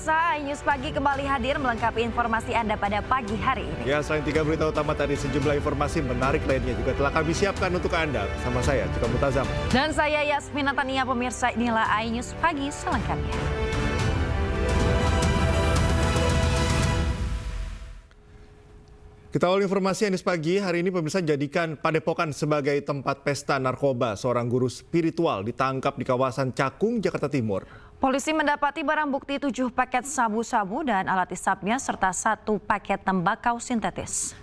Pemirsa, iNews Pagi kembali hadir melengkapi informasi Anda pada pagi hari ini. Ya, selain 3 berita utama tadi, sejumlah informasi menarik lainnya juga telah kami siapkan untuk Anda. Bersama saya, Cika Mutazam. Dan saya Yasmin Natania. Pemirsa, inilah iNews Pagi selengkapnya. Kita awal informasi iNews Pagi, hari ini pemirsa jadikan Padepokan sebagai tempat pesta narkoba. Seorang guru spiritual ditangkap di kawasan Cakung, Jakarta Timur. Polisi mendapati barang bukti 7 paket sabu-sabu dan alat isapnya serta 1 paket tembakau sintetis.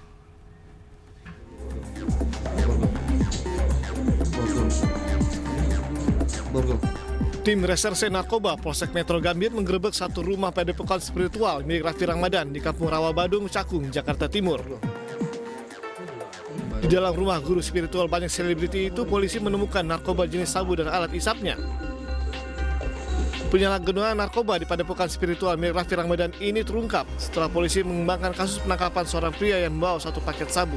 Tim Reserse Narkoba Polsek Metro Gambir menggerebek satu rumah padepokan spiritual milik Raffi Ramadan di Kampung Rawa Badung, Cakung, Jakarta Timur. Di dalam rumah guru spiritual banyak selebriti itu, polisi menemukan narkoba jenis sabu dan alat isapnya. Penyalahgunaan narkoba di padepokan spiritual milik Raffi Ramadan ini terungkap setelah polisi mengembangkan kasus penangkapan seorang pria yang membawa 1 paket sabu.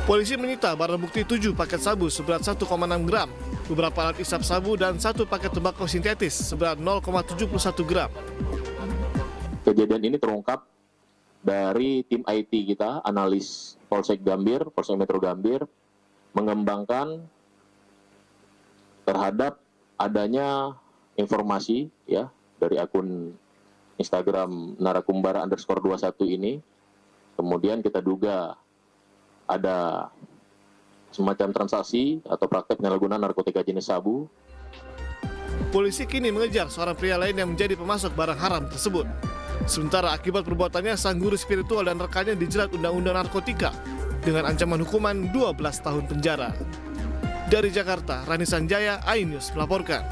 Polisi menyita barang bukti 7 paket sabu seberat 1,6 gram, beberapa alat isap sabu dan 1 paket tembakau sintetis seberat 0,71 gram. Kejadian ini terungkap dari tim IT kita, analis Polsek Gambir, Polsek Metro Gambir, mengembangkan terhadap adanya informasi ya dari akun Instagram narakumbara_21 ini. Kemudian kita duga ada semacam transaksi atau praktek penyalahgunaan narkotika jenis sabu. Polisi kini mengejar seorang pria lain yang menjadi pemasok barang haram tersebut. Sementara akibat perbuatannya, sang guru spiritual dan rekannya dijerat Undang-Undang Narkotika dengan ancaman hukuman 12 tahun penjara. Dari Jakarta, Rani Sanjaya, iNews melaporkan.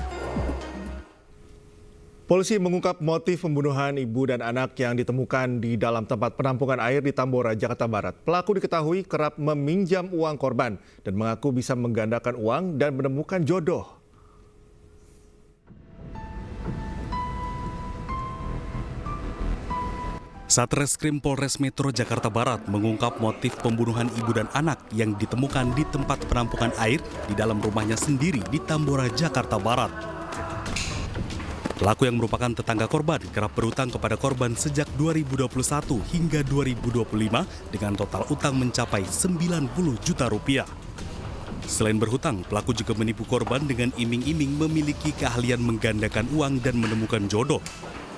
Polisi mengungkap motif pembunuhan ibu dan anak yang ditemukan di dalam tempat penampungan air di Tambora, Jakarta Barat. Pelaku diketahui kerap meminjam uang korban dan mengaku bisa menggandakan uang dan menemukan jodoh. Satreskrim Polres Metro Jakarta Barat mengungkap motif pembunuhan ibu dan anak yang ditemukan di tempat penampungan air di dalam rumahnya sendiri di Tambora, Jakarta Barat. Pelaku yang merupakan tetangga korban kerap berutang kepada korban sejak 2021 hingga 2025 dengan total utang mencapai 90 juta rupiah. Selain berhutang, pelaku juga menipu korban dengan iming-iming memiliki keahlian menggandakan uang dan menemukan jodoh.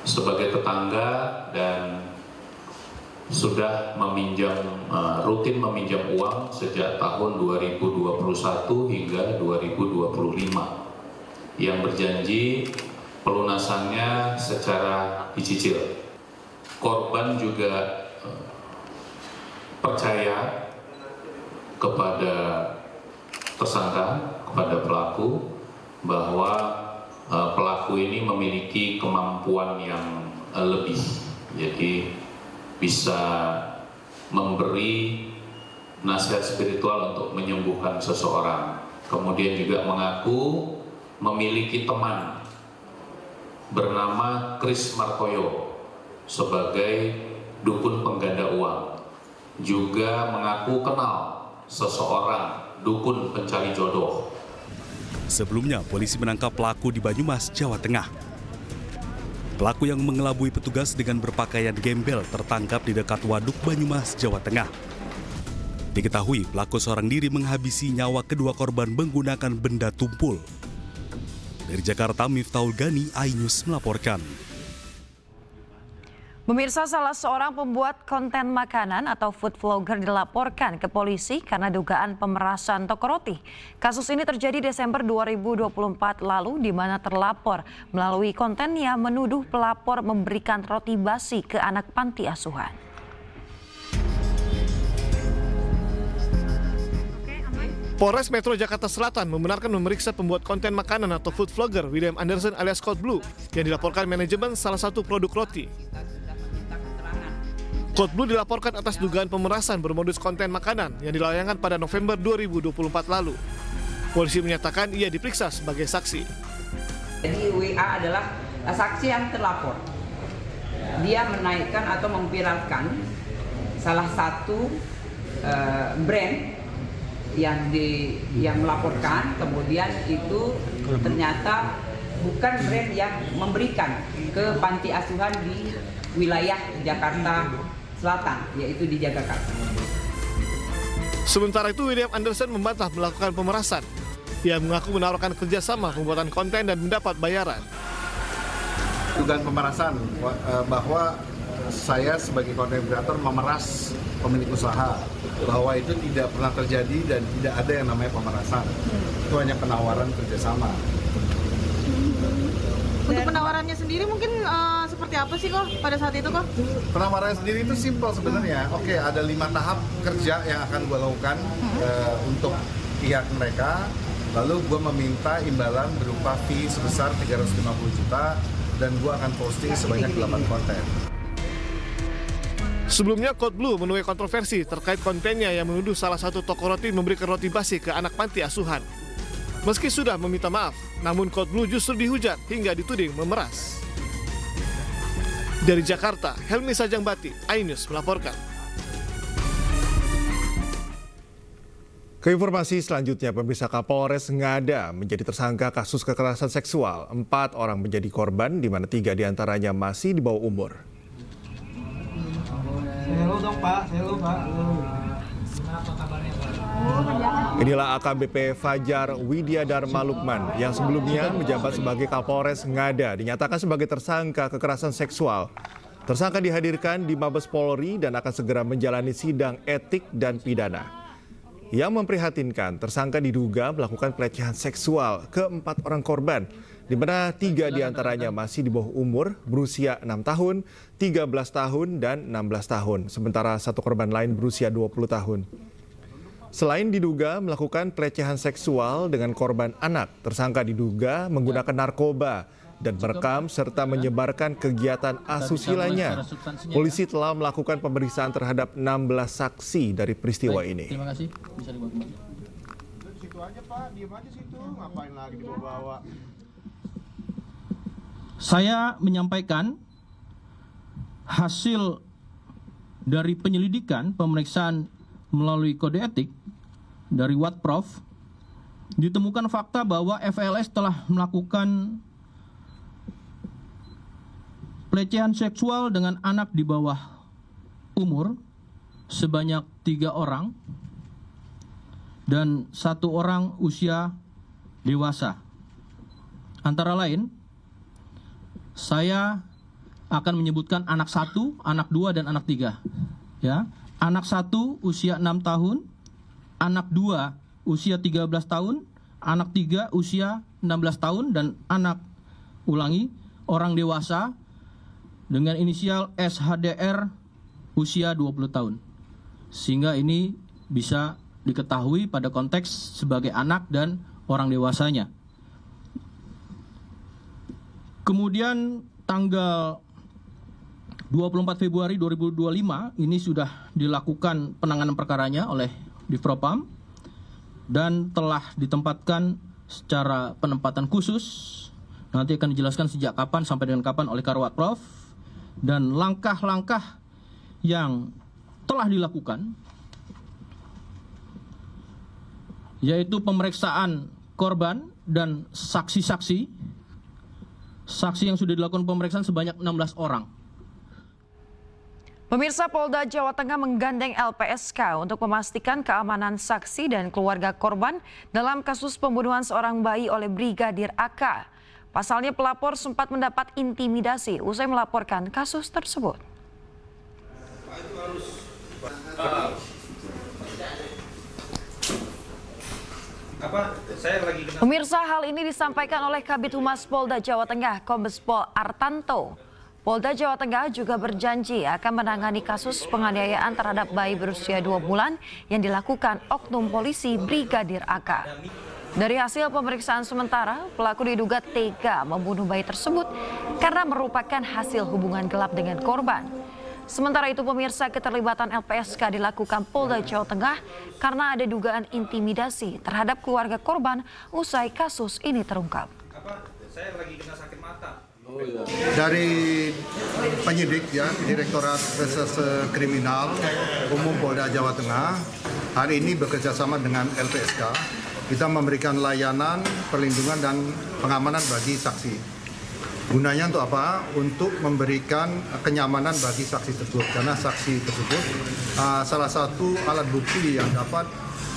Sebagai tetangga dan sudah rutin meminjam uang sejak tahun 2021 hingga 2025 yang berjanji pelunasannya secara dicicil. Korban juga percaya kepada tersangka, kepada pelaku, bahwa pelaku ini memiliki kemampuan yang lebih, jadi bisa memberi nasihat spiritual untuk menyembuhkan seseorang. Kemudian juga mengaku memiliki teman bernama Kris Martoyo sebagai dukun pengganda uang. Juga mengaku kenal seseorang dukun pencari jodoh. Sebelumnya, polisi menangkap pelaku di Banyumas, Jawa Tengah. Pelaku yang mengelabui petugas dengan berpakaian gembel tertangkap di dekat Waduk Banyumas, Jawa Tengah. Diketahui pelaku seorang diri menghabisi nyawa kedua korban menggunakan benda tumpul. Dari Jakarta, Miftahul Gani, iNews melaporkan. Pemirsa, salah seorang pembuat konten makanan atau food vlogger dilaporkan ke polisi karena dugaan pemerasan toko roti. Kasus ini terjadi Desember 2024 lalu di mana terlapor melalui kontennya menuduh pelapor memberikan roti basi ke anak panti asuhan. Polres Metro Jakarta Selatan membenarkan memeriksa pembuat konten makanan atau food vlogger William Anderson alias Code Blue yang dilaporkan manajemen salah satu produk roti. Code Blue dilaporkan atas dugaan pemerasan bermodus konten makanan yang dilayangkan pada November 2024 lalu. Polisi menyatakan ia diperiksa sebagai saksi. Jadi WA adalah saksi yang terlapor. Dia menaikkan atau memviralkan salah satu brand yang melaporkan, kemudian itu ternyata bukan brand yang memberikan ke panti asuhan di wilayah Jakarta Selatan, yaitu di Jagakarsa. Sementara itu, William Anderson membantah melakukan pemerasan. Ia mengaku menawarkan kerjasama pembuatan konten dan mendapat bayaran. Dugaan pemerasan bahwa saya sebagai konten kreator memeras pemilik usaha, bahwa itu tidak pernah terjadi dan tidak ada yang namanya pemerasan. Itu hanya penawaran kerjasama. Untuk penawarannya sendiri mungkin seperti apa sih kok pada saat itu kok? Penawarannya sendiri itu simpel sebenarnya. Oke, ada 5 tahap kerja yang akan gue lakukan untuk pihak mereka. Lalu gue meminta imbalan berupa fee sebesar 350 juta dan gue akan posting sebanyak 8 konten. Sebelumnya, Code Blue menuai kontroversi terkait kontennya yang menuduh salah satu toko roti memberikan roti basi ke anak panti asuhan. Meski sudah meminta maaf, namun Code Blue justru dihujat hingga dituding memeras. Dari Jakarta, Helmi Sajangbati, iNews melaporkan. Ke informasi selanjutnya, pemirsa, Kapolres Ngada menjadi tersangka kasus kekerasan seksual. 4 orang menjadi korban, di mana 3 diantaranya masih di bawah umur. Halo dong Pak, halo Pak. Inilah AKBP Fajar Widyadharma Lukman yang sebelumnya menjabat sebagai Kapolres Ngada dinyatakan sebagai tersangka kekerasan seksual. Tersangka dihadirkan di Mabes Polri dan akan segera menjalani sidang etik dan pidana. Yang memprihatinkan, tersangka diduga melakukan pelecehan seksual ke 4 orang korban, di mana 3 diantaranya masih di bawah umur, berusia 6 tahun, 13 tahun, dan 16 tahun. Sementara 1 korban lain berusia 20 tahun. Selain diduga melakukan pelecehan seksual dengan korban anak, tersangka diduga menggunakan narkoba dan merekam serta menyebarkan kegiatan asusila-nya. Polisi telah melakukan pemeriksaan terhadap 16 saksi dari peristiwa ini. Terima kasih, bisa dibawa kembali. Situ aja Pak, diem aja situ, ngapain lagi dibawa-bawa. Saya menyampaikan hasil dari penyelidikan pemeriksaan melalui kode etik dari Watprof, ditemukan fakta bahwa FLS telah melakukan pelecehan seksual dengan anak di bawah umur sebanyak 3 orang dan 1 orang usia dewasa. Antara lain, saya akan menyebutkan anak 1, anak 2, dan anak 3. Ya, anak 1 usia 6 tahun, anak 2 usia 13 tahun, anak 3 usia 16 tahun, dan anak, ulangi, orang dewasa dengan inisial SHDR usia 20 tahun. Sehingga ini bisa diketahui pada konteks sebagai anak dan orang dewasanya. Kemudian tanggal 24 Februari 2025 ini sudah dilakukan penanganan perkaranya oleh Divpropam dan telah ditempatkan secara penempatan khusus. Nanti akan dijelaskan sejak kapan sampai dengan kapan oleh Karwatprof dan langkah-langkah yang telah dilakukan, yaitu pemeriksaan korban dan saksi-saksi. Saksi yang sudah dilakukan pemeriksaan sebanyak 16 orang. Pemirsa, Polda Jawa Tengah menggandeng LPSK untuk memastikan keamanan saksi dan keluarga korban dalam kasus pembunuhan seorang bayi oleh Brigadir AK. Pasalnya pelapor sempat mendapat intimidasi usai melaporkan kasus tersebut. Pemirsa, hal ini disampaikan oleh Kabid Humas Polda Jawa Tengah, Kombes Pol Artanto. Polda Jawa Tengah juga berjanji akan menangani kasus penganiayaan terhadap bayi berusia 2 bulan yang dilakukan oknum polisi Brigadir AK. Dari hasil pemeriksaan sementara, pelaku diduga tega membunuh bayi tersebut karena merupakan hasil hubungan gelap dengan korban. Sementara itu, pemirsa, keterlibatan LPSK dilakukan Polda Jawa Tengah karena ada dugaan intimidasi terhadap keluarga korban usai kasus ini terungkap. Saya lagi kena sakit mata. Dari penyidik ya, Direktorat Reserse Kriminal Umum Polda Jawa Tengah hari ini bekerjasama dengan LPSK kita memberikan layanan, perlindungan, dan pengamanan bagi saksi. Gunanya untuk apa? Untuk memberikan kenyamanan bagi saksi tersebut. Karena saksi tersebut salah satu alat bukti yang dapat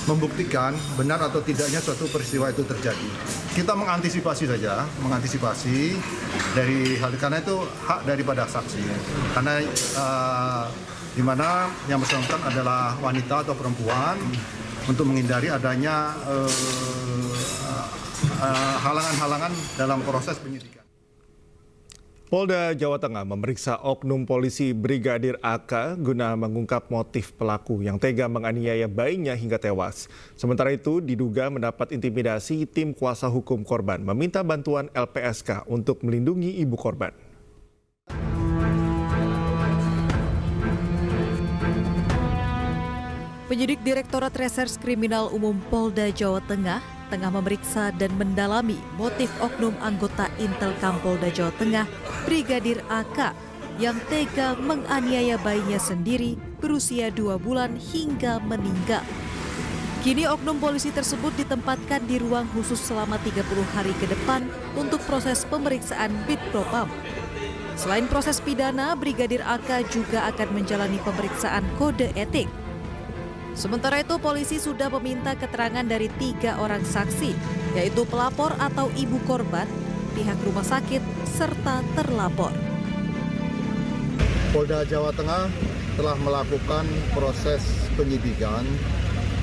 membuktikan benar atau tidaknya suatu peristiwa itu terjadi. Kita mengantisipasi saja, dari hal karena itu hak daripada saksi. Karena di mana yang bersangkutan adalah wanita atau perempuan, untuk menghindari adanya halangan-halangan dalam proses penyidikan. Polda Jawa Tengah memeriksa oknum polisi Brigadir AK guna mengungkap motif pelaku yang tega menganiaya bayinya hingga tewas. Sementara itu diduga mendapat intimidasi, tim kuasa hukum korban meminta bantuan LPSK untuk melindungi ibu korban. Penyidik Direktorat Reserse Kriminal Umum Polda Jawa Tengah tengah memeriksa dan mendalami motif oknum anggota Intelkam Polda Jawa Tengah, Brigadir AK, yang tega menganiaya bayinya sendiri berusia 2 bulan hingga meninggal. Kini oknum polisi tersebut ditempatkan di ruang khusus selama 30 hari ke depan untuk proses pemeriksaan Bitpropam. Selain proses pidana, Brigadir AK juga akan menjalani pemeriksaan kode etik. Sementara itu, polisi sudah meminta keterangan dari 3 orang saksi, yaitu pelapor atau ibu korban, pihak rumah sakit, serta terlapor. Polda Jawa Tengah telah melakukan proses penyidikan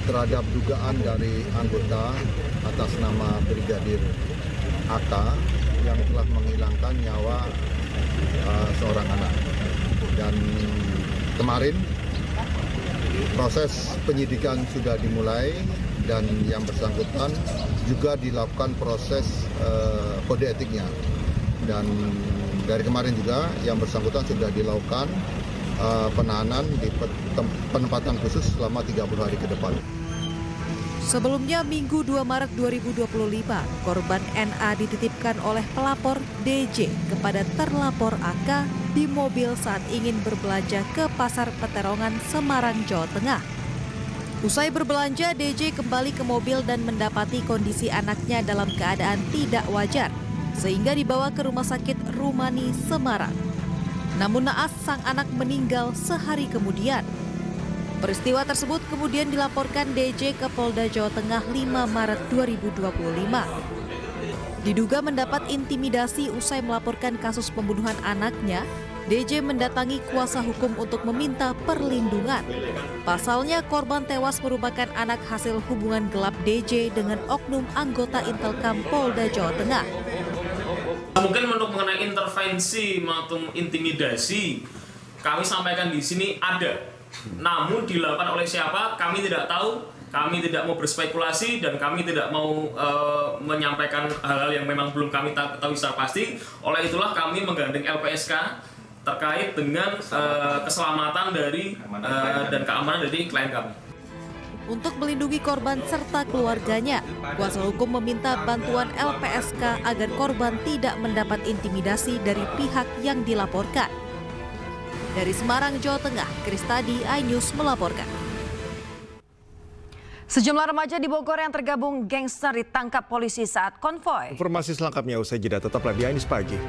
terhadap dugaan dari anggota atas nama Brigadir AK yang telah menghilangkan nyawa seorang anak. Dan kemarin proses penyidikan sudah dimulai dan yang bersangkutan juga dilakukan proses kode etiknya. Dan dari kemarin juga yang bersangkutan sudah dilakukan penahanan di penempatan khusus selama 30 hari ke depan. Sebelumnya Minggu 2 Maret 2025, korban NA dititipkan oleh pelapor DJ kepada terlapor AK di mobil saat ingin berbelanja ke Pasar Peterongan, Semarang, Jawa Tengah. Usai berbelanja, DJ kembali ke mobil dan mendapati kondisi anaknya dalam keadaan tidak wajar, sehingga dibawa ke Rumah Sakit Rumani, Semarang. Namun naas sang anak meninggal sehari kemudian. Peristiwa tersebut kemudian dilaporkan DJ ke Polda Jawa Tengah 5 Maret 2025. Diduga mendapat intimidasi usai melaporkan kasus pembunuhan anaknya, DJ mendatangi kuasa hukum untuk meminta perlindungan. Pasalnya korban tewas merupakan anak hasil hubungan gelap DJ dengan oknum anggota Intelkam Polda Jawa Tengah. Mungkin untuk mengenai intervensi maupun intimidasi, kami sampaikan di sini ada. Namun dilakukan oleh siapa, kami tidak tahu, kami tidak mau berspekulasi, dan kami tidak mau menyampaikan hal-hal yang memang belum kami tahu secara pasti. Oleh itulah kami menggandeng LPSK terkait dengan keselamatan dari dan keamanan dari klien kami. Untuk melindungi korban serta keluarganya, kuasa hukum meminta bantuan LPSK agar korban tidak mendapat intimidasi dari pihak yang dilaporkan. Dari Semarang, Jawa Tengah, Kristadi, iNews melaporkan. Sejumlah remaja di Bogor yang tergabung gangster ditangkap polisi saat konvoy. Informasi selengkapnya usai jeda, tetaplah di iNews Pagi.